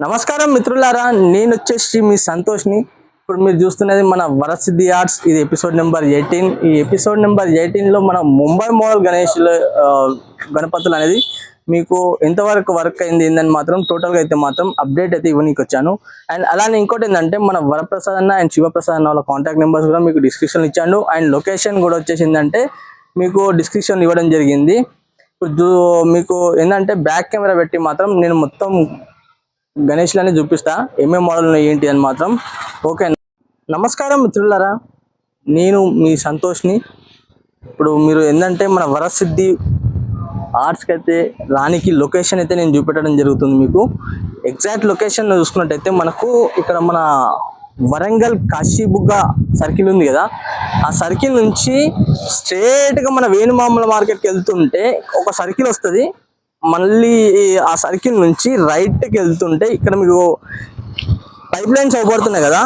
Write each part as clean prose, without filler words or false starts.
నమస్కారం మిత్రులారా, నేను వచ్చేసి మీ సంతోష్ని. ఇప్పుడు మీరు చూస్తున్నది మన వరసిద్ధి ఆర్ట్స్. ఇది ఎపిసోడ్ నెంబర్ 18. ఈ ఎపిసోడ్ నెంబర్ 18లో మన ముంబై మోడల్ గణపతులు అనేది మీకు ఎంతవరకు వర్క్ అయింది ఏందని మాత్రం టోటల్గా అయితే మాత్రం అప్డేట్ అయితే ఇవ్వనీకి వచ్చాను. అండ్ అలానే ఇంకోటి ఏంటంటే మన వరప్రసాద్ అన్న అండ్ శివప్రసాద్ అన్న వాళ్ళ కాంటాక్ట్ నెంబర్స్ కూడా మీకు డిస్క్రిప్షన్ ఇచ్చాను. అండ్ లొకేషన్ కూడా వచ్చేసిందంటే మీకు డిస్క్రిప్షన్ ఇవ్వడం జరిగింది. ఇప్పుడు మీకు ఏంటంటే బ్యాక్ కెమెరా పెట్టి మాత్రం నేను మొత్తం గణేష్లని చూపిస్తా, ఏమేం మోడల్ ఉన్నాయి ఏంటి అని మాత్రం. ఓకే, నమస్కారం మిత్రులారా, నేను మీ సంతోష్ని. ఇప్పుడు మీరు ఏంటంటే మన వరసిద్ధి ఆర్ట్స్కి అయితే రానికి లొకేషన్ అయితే నేను చూపెట్టడం జరుగుతుంది. మీకు ఎగ్జాక్ట్ లొకేషన్ చూసుకున్నట్టయితే మనకు ఇక్కడ మన వరంగల్ కాశీబుగ్గ సర్కిల్ ఉంది కదా, ఆ సర్కిల్ నుంచి స్ట్రేట్గా మన వేణుమామల మార్కెట్కి వెళ్తుంటే ఒక సర్కిల్ వస్తుంది. మళ్ళీ ఆ సర్కిల్ నుంచి రైట్కి వెళ్తుంటే ఇక్కడ మీకు పైప్ లైన్స్ అయిపోతున్నాయి కదా,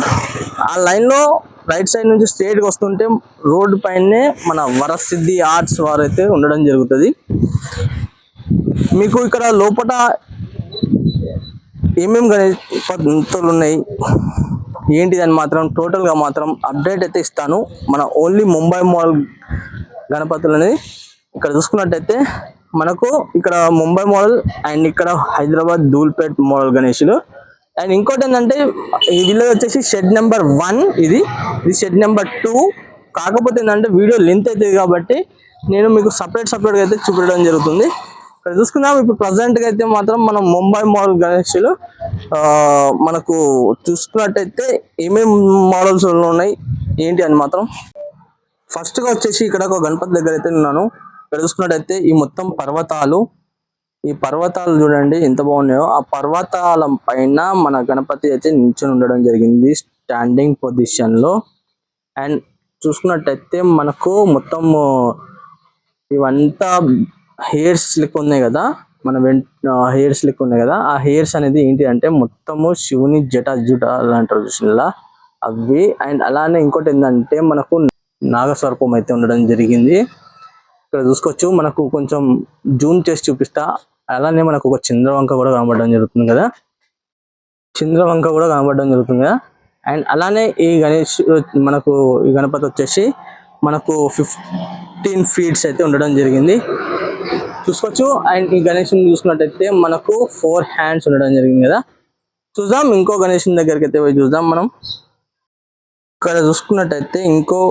ఆ లైన్లో రైట్ సైడ్ నుంచి స్ట్రేట్గా వస్తుంటే రోడ్డు పైనే మన వరసిద్ధి ఆర్ట్స్ వారు అయితే ఉండడం జరుగుతుంది. మీకు ఇక్కడ లోపల ఏమేమి పద్ధతులు ఉన్నాయి ఏంటిదని మాత్రం టోటల్గా మాత్రం అప్డేట్ అయితే ఇస్తాను. మన ఓన్లీ ముంబై మోడల్ గణపతులు అనేది ఇక్కడ చూసుకున్నట్టయితే మనకు ఇక్కడ ముంబై మోడల్ అండ్ ఇక్కడ హైదరాబాద్ ధూల్పేట్ మోడల్ గణేషులు. అండ్ ఇంకోటి ఏంటంటే ఈ విలేజ్ వచ్చేసి షెడ్ నెంబర్ 1, ఇది షెడ్ నెంబర్ 2. కాకపోతే ఏంటంటే వీడియో లెంత్ అవుతుంది కాబట్టి నేను మీకు సపరేట్గా అయితే చూపించడం జరుగుతుంది. ఇక్కడ చూసుకుందాం. ఇప్పుడు ప్రజెంట్గా అయితే మాత్రం మనం ముంబై మోడల్ గణేషులు మనకు చూసుకున్నట్టయితే ఏమేమి మోడల్స్ ఉన్నాయి ఏంటి అని మాత్రం. ఫస్ట్గా వచ్చేసి ఇక్కడ ఒక గణపతి దగ్గర అయితే ఉన్నాను. ఇక్కడ చూసుకున్నట్టయితే ఈ మొత్తం ఈ పర్వతాలు చూడండి ఎంత బాగున్నాయో. ఆ పర్వతాల పైన మన గణపతి అయితే నిల్చొని ఉండడం జరిగింది స్టాండింగ్ పొజిషన్లో. అండ్ చూసుకున్నట్టయితే మనకు మొత్తం ఇవంతా హెయిర్స్ లెక్క ఉన్నాయి కదా, హెయిర్స్ లెక్క ఉన్నాయి కదా, ఆ హెయిర్స్ అనేది ఏంటి అంటే మొత్తము శివుని జటాలు అంటారు చూసినలా అవి. అండ్ అలానే ఇంకోటి ఏంటంటే మనకు నాగస్వరూపం అయితే ఉండడం జరిగింది. ఇక్కడ చూసుకోవచ్చు, మనకు కొంచెం జూమ్ చేసి చూపిస్తా. అలానే మనకు ఒక చంద్రవంక కూడా కనబడడం జరుగుతుంది కదా, అండ్ అలానే ఈ ఈ గణపతి వచ్చేసి మనకు 15 feet అయితే ఉండడం జరిగింది చూసుకోవచ్చు. అండ్ ఈ గణేశుని చూసుకున్నట్టయితే మనకు 4 hands ఉండడం జరిగింది కదా. చూద్దాం ఇంకో గణేశుని దగ్గరికి అయితే పోయి చూద్దాం మనం. ఇక్కడ చూసుకున్నట్టయితే ఇంకో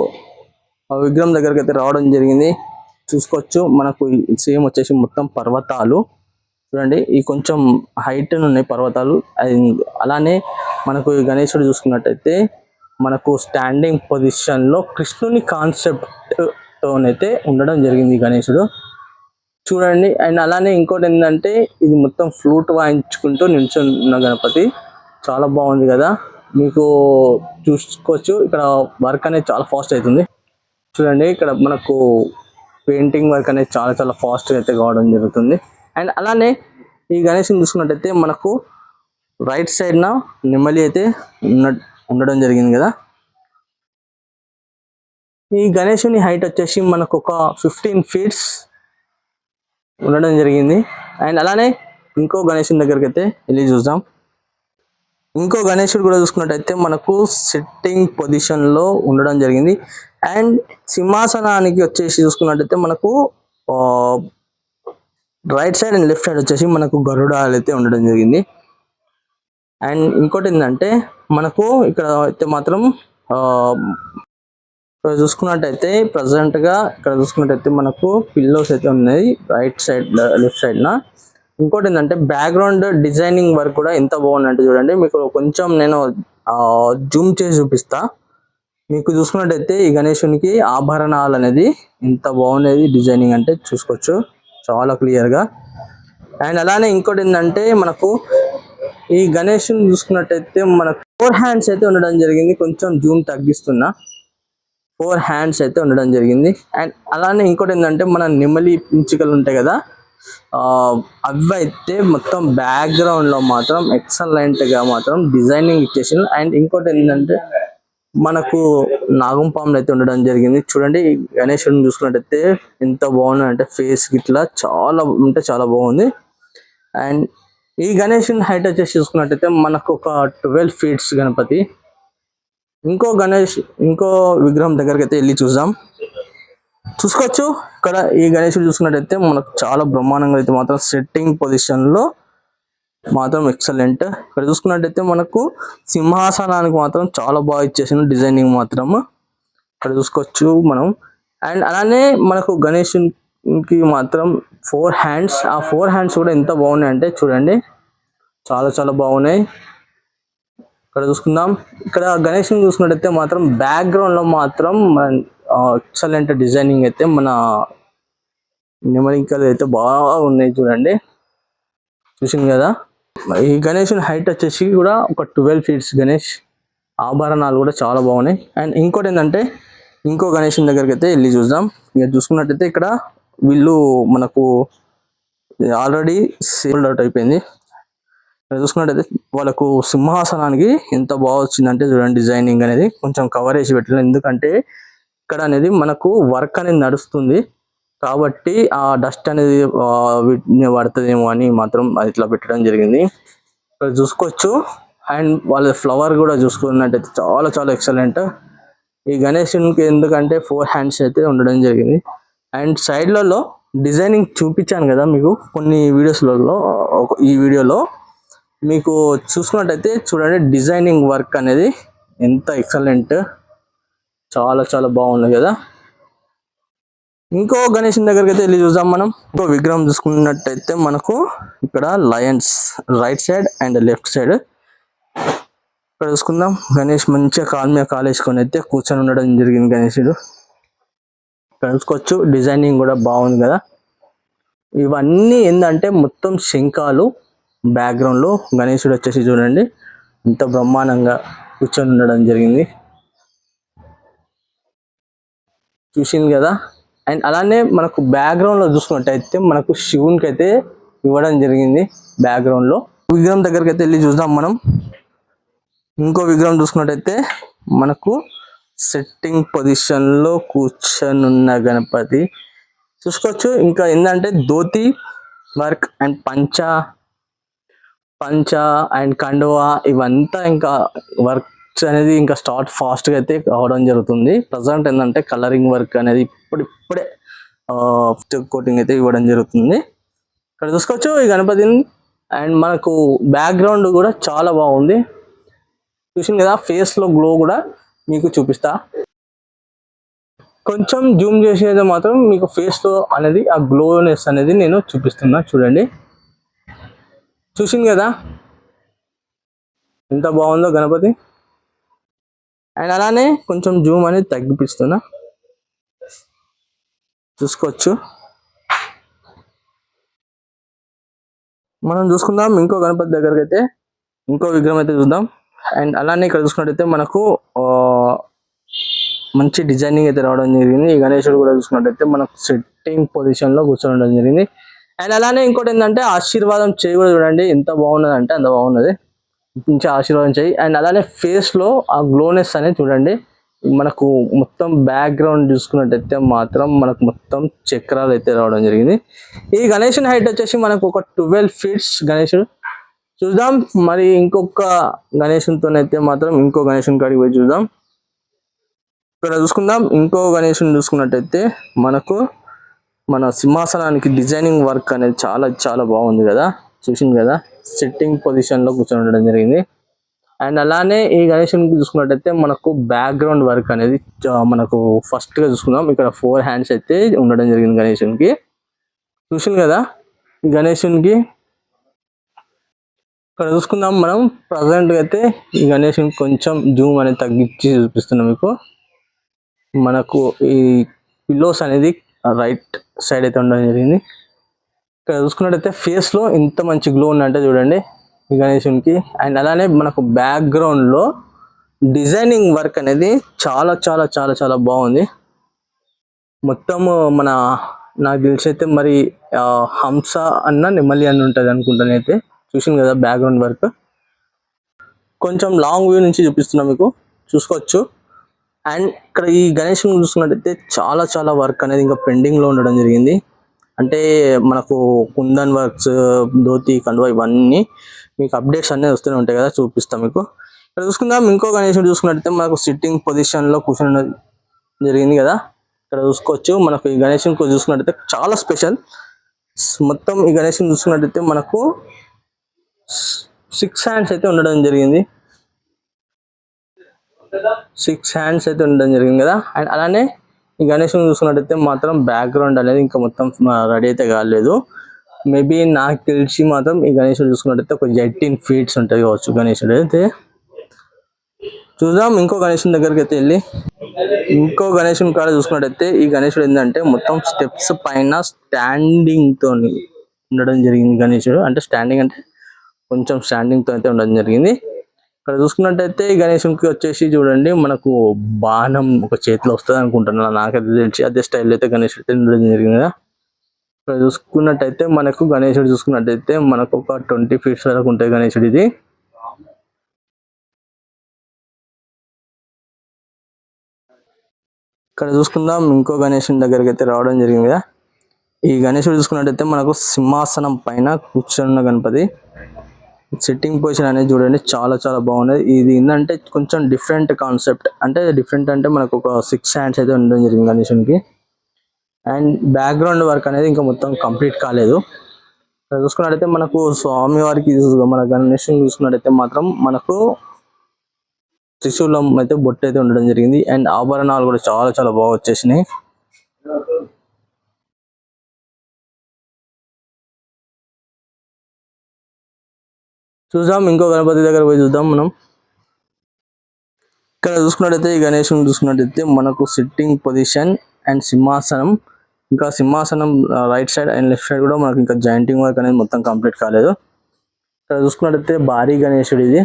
విగ్రహం దగ్గరికి అయితే రావడం జరిగింది చూసుకోవచ్చు. మనకు సేమ్ వచ్చేసి మొత్తం పర్వతాలు చూడండి, ఈ కొంచెం హైట్ ఉన్నాయి పర్వతాలు. అలానే మనకు ఈ గణేశుడు చూసుకున్నట్టయితే మనకు స్టాండింగ్ పొజిషన్లో కృష్ణుని కాన్సెప్ట్తోనైతే ఉండడం జరిగింది ఈ గణేశుడు చూడండి. అండ్ అలానే ఇంకోటి ఏంటంటే ఇది మొత్తం ఫ్లూట్ వాయించుకుంటూ నిల్చున్న గణపతి, చాలా బాగుంది కదా. మీకు చూసుకోవచ్చు ఇక్కడ వర్క్ అనేది చాలా ఫాస్ట్ అవుతుంది చూడండి. ఇక్కడ మనకు పెయింటింగ్ వర్క్ అనేది చాలా ఫాస్ట్గా అయితే కావడం జరుగుతుంది. అండ్ అలానే ఈ గణేశుని చూసుకున్నట్టయితే మనకు రైట్ సైడ్న నెమలి అయితే ఉండడం జరిగింది కదా. ఈ గణేశుని హైట్ వచ్చేసి మనకు ఒక 15 feet ఉండడం జరిగింది. అండ్ అలానే ఇంకో గణేశుని దగ్గరికి అయితే వెళ్ళి చూద్దాం. ఇంకో గణేశుడు కూడా చూసుకున్నట్టయితే మనకు సిట్టింగ్ పొజిషన్లో ఉండడం జరిగింది. అండ్ సింహాసనానికి వచ్చేసి చూసుకున్నట్టయితే మనకు right side and left side వచ్చేసి మనకు గరుడాలు అయితే ఉండడం జరిగింది. అండ్ ఇంకోటి ఏంటంటే మనకు ఇక్కడ అయితే మాత్రం చూసుకున్నట్టయితే ప్రజెంట్గా ఇక్కడ చూసుకున్నట్టయితే మనకు పిల్లోస్ అయితే ఉన్నాయి రైట్ సైడ్ లెఫ్ట్ సైడ్న. ఇంకోటి ఏంటంటే బ్యాక్గ్రౌండ్ డిజైనింగ్ వర్క్ కూడా ఎంత బాగుందంటే చూడండి, మీకు కొంచెం నేను జూమ్ చేసి చూపిస్తా. మీకు చూసుకున్నట్టయితే ఈ గణేశునికి ఆభరణాలు అనేది ఎంత బాగున్నది డిజైనింగ్ అంటే చూసుకోవచ్చు చాలా క్లియర్గా. అండ్ అలానే ఇంకోటి ఏంటంటే మనకు ఈ గణేశుని చూసుకున్నట్టయితే మనకు 4 hands అయితే ఉండడం జరిగింది. కొంచెం జూమ్ తగ్గిస్తున్నా, 4 hands అయితే ఉండడం జరిగింది. అండ్ అలానే ఇంకోటి ఏంటంటే మన నెమలి పించికలు ఉంటాయి కదా, అవి అయితే మొత్తం బ్యాక్గ్రౌండ్లో మాత్రం ఎక్సలెంట్గా మాత్రం డిజైనింగ్ ఇచ్చేసాను. అండ్ ఇంకోటి ఏంటంటే మనకు నాగంపాములు అయితే ఉండడం జరిగింది చూడండి. గణేశుడిని చూసుకున్నట్టయితే ఎంత బాగుంది అంటే ఫేస్ గిట్లా చాలా బాగుంది. అండ్ ఈ గణేషుని హైట్ వచ్చేసి చూసుకున్నట్టయితే మనకు ఒక 12 ఫీట్స్ గణపతి. ఇంకో విగ్రహం దగ్గరికి అయితే వెళ్ళి చూద్దాం. చూసుకోవచ్చు ఇక్కడ ఈ గణేశుడు చూసుకున్నట్టయితే మనకు చాలా బ్రహ్మాండంగా అయితే మాత్రం సెట్టింగ్ పొజిషన్ లో మాత్రం ఎక్సలెంట్. ఇక్కడ చూసుకున్నట్టయితే మనకు సింహాసనానికి మాత్రం చాలా బాగా ఇచ్చేసిన డిజైనింగ్ మాత్రం ఇక్కడ చూసుకోవచ్చు మనం. అండ్ అలానే మనకు గణేశునికి మాత్రం 4 హ్యాండ్స్, ఆ 4 హ్యాండ్స్ కూడా ఎంత బాగున్నాయి అంటే చూడండి, చాలా చాలా బాగున్నాయి. ఇక్కడ చూసుకుందాం, ఇక్కడ గణేశుని చూసుకున్నట్టయితే మాత్రం బ్యాక్గ్రౌండ్ లో మాత్రం ఎక్సలెంట్ డిజైనింగ్ అయితే మన నెమలికలు అయితే బాగా ఉన్నాయి చూడండి, చూసింది కదా. ఈ గణేశుని హైట్ వచ్చేసి కూడా ఒక 12 ఫీట్స్ గణేష్. ఆభరణాలు కూడా చాలా బాగున్నాయి. అండ్ ఇంకోటి ఏంటంటే ఇంకో గణేశుని దగ్గరికి అయితే వెళ్ళి చూద్దాం. ఇక చూసుకున్నట్టయితే ఇక్కడ వీళ్ళు మనకు ఆల్రెడీ సేల్డ్ అవుట్ అయిపోయింది. ఇక్కడ చూసుకున్నట్టయితే వాళ్ళకు సింహాసనానికి ఎంత బాగా వచ్చిందంటే చూడండి, డిజైనింగ్ అనేది కొంచెం కవర్ చేసి పెట్టాలి. ఎందుకంటే ఇక్కడ అనేది మనకు వర్క్ అనేది నడుస్తుంది కాబట్టి ఆ డస్ట్ అనేది వీటిని పడుతుందేమో అని మాత్రం అది ఇట్లా పెట్టడం జరిగింది. ఇక్కడ చూసుకోవచ్చు. అండ్ వాళ్ళ ఫ్లవర్ కూడా చూసుకున్నట్టయితే చాలా చాలా ఎక్సలెంట్. ఈ గణేశునికి ఎందుకంటే 4 హ్యాండ్స్ అయితే ఉండడం జరిగింది. అండ్ సైడ్లలో డిజైనింగ్ చూపించాను కదా మీకు కొన్ని వీడియోస్లలో. ఈ వీడియోలో మీకు చూసుకున్నట్టయితే చూడండి, డిజైనింగ్ వర్క్ అనేది ఎంత ఎక్సలెంట్, చాలా చాలా బాగుంది కదా. ఇంకో గణేశుని దగ్గరికి అయితే వెళ్ళి చూద్దాం మనం. ఇంకో విగ్రహం చూసుకున్నట్టయితే మనకు ఇక్కడ Lions right side and left side. ఇక్కడ చూసుకుందాం, గణేష్ మంచిగా కాలు మీద కాలు వేసుకొని అయితే కూర్చొని ఉండడం జరిగింది గణేశుడు. ఇక్కడ చూసుకోవచ్చు, డిజైనింగ్ కూడా బాగుంది కదా. ఇవన్నీ ఏంటంటే మొత్తం శంఖాలు. బ్యాక్గ్రౌండ్ లో గణేశుడు వచ్చేసి చూడండి ఎంత బ్రహ్మాండంగా కూర్చొని ఉండడం జరిగింది, చూసింది కదా. అండ్ అలానే మనకు బ్యాక్గ్రౌండ్ లో చూసుకున్నట్టయితే మనకు శివునికి అయితే ఇవ్వడం జరిగింది బ్యాక్గ్రౌండ్ లో. విగ్రహం దగ్గరికి అయితే వెళ్ళి చూద్దాం మనం. ఇంకో విగ్రహం చూసుకున్నట్టయితే మనకు సెట్టింగ్ పొజిషన్ లో కూర్చొని ఉన్న గణపతి చూసుకోవచ్చు. ఇంకా ఏంటంటే ధోతి వర్క్ అండ్ పంచ అండ్ కండువా ఇవంతా ఇంకా వర్క్స్ అనేది ఇంకా స్టార్ట్ ఫాస్ట్ గా అయితే అవడం జరుగుతుంది. ప్రజెంట్ ఏంటంటే కలరింగ్ వర్క్ అనేది ఇప్పుడే కోటింగ్ అయితే ఇవ్వడం జరుగుతుంది. ఇక్కడ చూసుకోవచ్చు ఈ గణపతిని. అండ్ మనకు బ్యాక్గ్రౌండ్ కూడా చాలా బాగుంది, చూసింది కదా. ఫేస్ లో గ్లో కూడా మీకు చూపిస్తా. కొంచెం జూమ్ చేసేది మాత్రం మీకు ఫేస్ లో అనేది ఆ గ్లోనెస్ అనేది నేను చూపిస్తున్నా చూడండి, చూసింది కదా ఎంత బాగుందో గణపతి. అండ్ అలానే కొంచెం జూమ్ అనేది తగ్గిపిస్తున్నా, చూసుకోవచ్చు. మనం చూసుకుందాం ఇంకో గణపతి దగ్గరికి అయితే, ఇంకో విగ్రహం అయితే చూద్దాం. అండ్ అలానే ఇక్కడ చూసుకున్నట్టయితే మనకు మంచి డిజైనింగ్ అయితే రావడం జరిగింది. ఈ గణేశుడు కూడా చూసుకున్నట్టయితే మనకు సెట్టింగ్ పొజిషన్ లో కూర్చోవడం జరిగింది. అండ్ అలానే ఇంకోటి ఏంటంటే ఆశీర్వాదం చేయి కూడా చూడండి ఎంత బాగున్నది అంటే అంత బాగున్నది, మంచి ఆశీర్వాదం చేయి. అండ్ అలానే ఫేస్ లో ఆ గ్లోనెస్ అనేది చూడండి. మనకు మొత్తం బ్యాక్గ్రౌండ్ చూసుకున్నట్టయితే మాత్రం మనకు మొత్తం చక్రాలు అయితే రావడం జరిగింది. ఈ గణేశుని హైట్ వచ్చేసి మనకు ఒక 12 ఫీట్స్ గణేశుడు. చూద్దాం మరి ఇంకొక గణేశునితోనైతే మాత్రం ఇంకో గణేశుని కాడికి పోయి చూద్దాం. ఇక్కడ చూసుకుందాం ఇంకో గణేశుని చూసుకున్నట్టయితే మనకు మన సింహాసనానికి డిజైనింగ్ వర్క్ అనేది చాలా చాలా బాగుంది కదా, చూసింది కదా. సిట్టింగ్ పొజిషన్ లో కూర్చొని ఉండడం జరిగింది. అండ్ అలానే ఈ గణేశునికి చూసుకున్నట్టయితే మనకు బ్యాక్గ్రౌండ్ వర్క్ అనేది మనకు ఫస్ట్ గా చూసుకుందాం. ఇక్కడ 4 హ్యాండ్స్ అయితే ఉండడం జరిగింది గణేశునికి, చూసింది కదా. ఈ గణేశునికి ఇక్కడ చూసుకుందాం మనం. ప్రజెంట్ అయితే ఈ గణేశునికి కొంచెం జూమ్ అనేది తగ్గించి చూపిస్తున్నాం మీకు. మనకు ఈ పిల్లోస్ అనేది రైట్ సైడ్ అయితే ఉండడం జరిగింది. ఇక్కడ చూసుకున్నట్టయితే ఫేస్ లో ఇంత మంచి గ్లో ఉందంటే చూడండి ఈ గణేశునికి. అండ్ అలానే మనకు బ్యాక్గ్రౌండ్ లో డిజైనింగ్ వర్క్ అనేది చాలా చాలా చాలా చాలా బాగుంది. మొత్తం మన నాకు తెలిసి అయితే మరి హంస అన్న నెమలి అని ఉంటుంది అనుకుంటాను అయితే, చూసింది కదా బ్యాక్గ్రౌండ్ వర్క్. కొంచెం లాంగ్ వ్యూ నుంచి చూపిస్తున్నా మీకు, చూసుకోవచ్చు. అండ్ ఇక్కడ ఈ గణేశుని చూసుకున్నట్టయితే చాలా చాలా వర్క్ అనేది ఇంకా పెండింగ్ లో ఉండడం జరిగింది. అంటే మనకు కుందన్ వర్క్స్, ధోతి, కండువా ఇవన్నీ మీకు అప్డేట్స్ అన్నీ వస్తూనే ఉంటాయి కదా, చూపిస్తాం మీకు. ఇక్కడ చూసుకుందాం ఇంకో గణేశుడు చూసుకున్నట్టయితే మనకు సిట్టింగ్ పొజిషన్లో కూర్చొని జరిగింది కదా, ఇక్కడ చూసుకోవచ్చు. మనకు ఈ గణేశుని చూసుకున్నట్టయితే చాలా స్పెషల్. మొత్తం ఈ గణేశుని చూసుకున్నట్టయితే మనకు 6 హ్యాండ్స్ అయితే ఉండడం జరిగింది. 6 హ్యాండ్స్ అయితే ఉండడం జరిగింది కదా. అండ్ అలానే ఈ గణేశుని చూసుకున్నట్టయితే మాత్రం బ్యాక్గ్రౌండ్ అనేది ఇంకా మొత్తం రెడీ అయితే కాలేదు. మేబీ నాకు తెలిసి మాత్రం ఈ గణేశుడు చూసుకున్నట్టయితే ఒక 18 ఫీట్స్ ఉంటుంది కావచ్చు గణేశుడు అయితే. చూద్దాం ఇంకో గణేశుని దగ్గరికి అయితే వెళ్ళి. ఇంకో గణేశుని కాడ చూసుకున్నట్టయితే ఈ గణేశుడు ఏంటంటే మొత్తం స్టెప్స్ పైన స్టాండింగ్ తో ఉండడం జరిగింది గణేశుడు. అంటే స్టాండింగ్ అంటే కొంచెం స్టాండింగ్ తో అయితే ఉండడం జరిగింది. ఇక్కడ చూసుకున్నట్టయితే ఈ గణేశునికి వచ్చేసి చూడండి మనకు బాణం ఒక చేతిలో వస్తుంది అనుకుంటున్నాను, నాకైతే తెలిసి అదే స్టైల్ అయితే గణేశుడు అయితే ఉండడం జరిగింది కదా. ఇక్కడ చూసుకున్నట్టయితే మనకు గణేశుడు చూసుకున్నట్టయితే మనకు ఒక 20 ఫీట్స్ వరకు ఉంటుంది గణేశుడు ఇది. ఇక్కడ చూసుకుందాం ఇంకో గణేశుని దగ్గరికి అయితే రావడం జరిగింది కదా. ఈ గణేశుడు చూసుకున్నట్టయితే మనకు సింహాసనం పైన కూర్చున్న గణపతి. సిట్టింగ్ పొజిషన్ అనేది చూడండి చాలా చాలా బాగున్నది. ఇది ఏంటంటే కొంచెం డిఫరెంట్ కాన్సెప్ట్, అంటే డిఫరెంట్ అంటే మనకు ఒక 6 హ్యాండ్స్ అయితే ఉండడం జరిగింది గణేశునికి. అండ్ బ్యాక్గ్రౌండ్ వర్క్ అనేది ఇంకా మొత్తం కంప్లీట్ కాలేదు. ఇక్కడ చూసుకున్నట్టయితే మనకు స్వామి వారికి మన గణేశుని చూసుకున్నట్టయితే మాత్రం మనకు త్రిశూలం అయితే బొట్టు అయితే ఉండడం జరిగింది. అండ్ ఆభరణాలు కూడా చాలా చాలా బాగా వచ్చేసినాయి. చూద్దాం ఇంకో గణపతి దగ్గర పోయి చూద్దాం మనం. ఇక్కడ చూసుకున్నట్టయితే ఈ గణేశుని చూసుకున్నట్టయితే మనకు సిట్టింగ్ పొజిషన్ అండ్ సింహాసనం, ఇంకా సింహాసనం right side and left side కూడా మనకు ఇంకా జాయింటింగ్ వర్క్ అనేది మొత్తం కంప్లీట్ కాలేదు. ఇక్కడ చూసుకున్నట్టయితే భారీ గణేశుడు ఇది.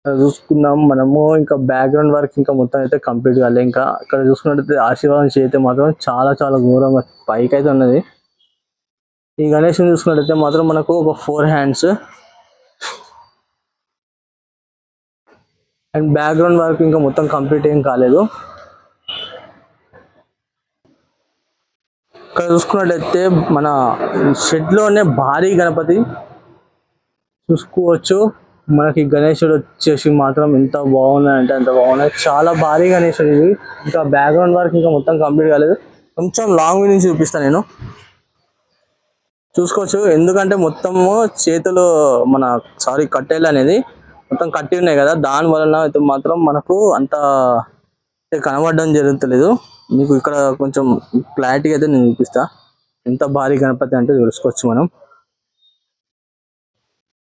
చూసుకున్నాం మనము. ఇంకా బ్యాక్గ్రౌండ్ వర్క్ ఇంకా మొత్తం అయితే కంప్లీట్ కాలేదు. ఇంకా ఇక్కడ చూసుకున్నట్టయితే ఆశీర్వాదం అయితే మాత్రం చాలా చాలా ఘోరంగా పైకి అయితే ఉన్నది. ఈ గణేశుని చూసుకున్నట్టయితే మాత్రం మనకు ఒక 4 హ్యాండ్స్ అండ్ బ్యాక్గ్రౌండ్ వర్క్ ఇంకా మొత్తం కంప్లీట్ ఏం కాలేదు. ఇక్కడ చూసుకున్నట్టయితే మన షెడ్ లోనే భారీ గణపతి చూసుకోవచ్చు. మనకి గణేశుడు వచ్చేసి మాత్రం ఎంత బాగున్నాయి అంటే అంత బాగున్నాయి, చాలా భారీ గణేశుడు ఇది. ఇంకా బ్యాక్గ్రౌండ్ వర్క్ ఇంకా మొత్తం కంప్లీట్ కాలేదు. కొంచెం లాంగ్ వ్యూ నుంచి చూపిస్తాను నేను, చూసుకోవచ్చు. ఎందుకంటే మొత్తము చేతులు కట్టెలు అనేది మొత్తం కట్టి ఉన్నాయి కదా, దాని వలన అయితే మాత్రం మనకు అంత కనబడడం జరుగుతలేదు. మీకు ఇక్కడ కొంచెం క్లారిటీగా అయితే నేను చూపిస్తా ఎంత భారీ గణపతి అంటే చూసుకోవచ్చు మనం.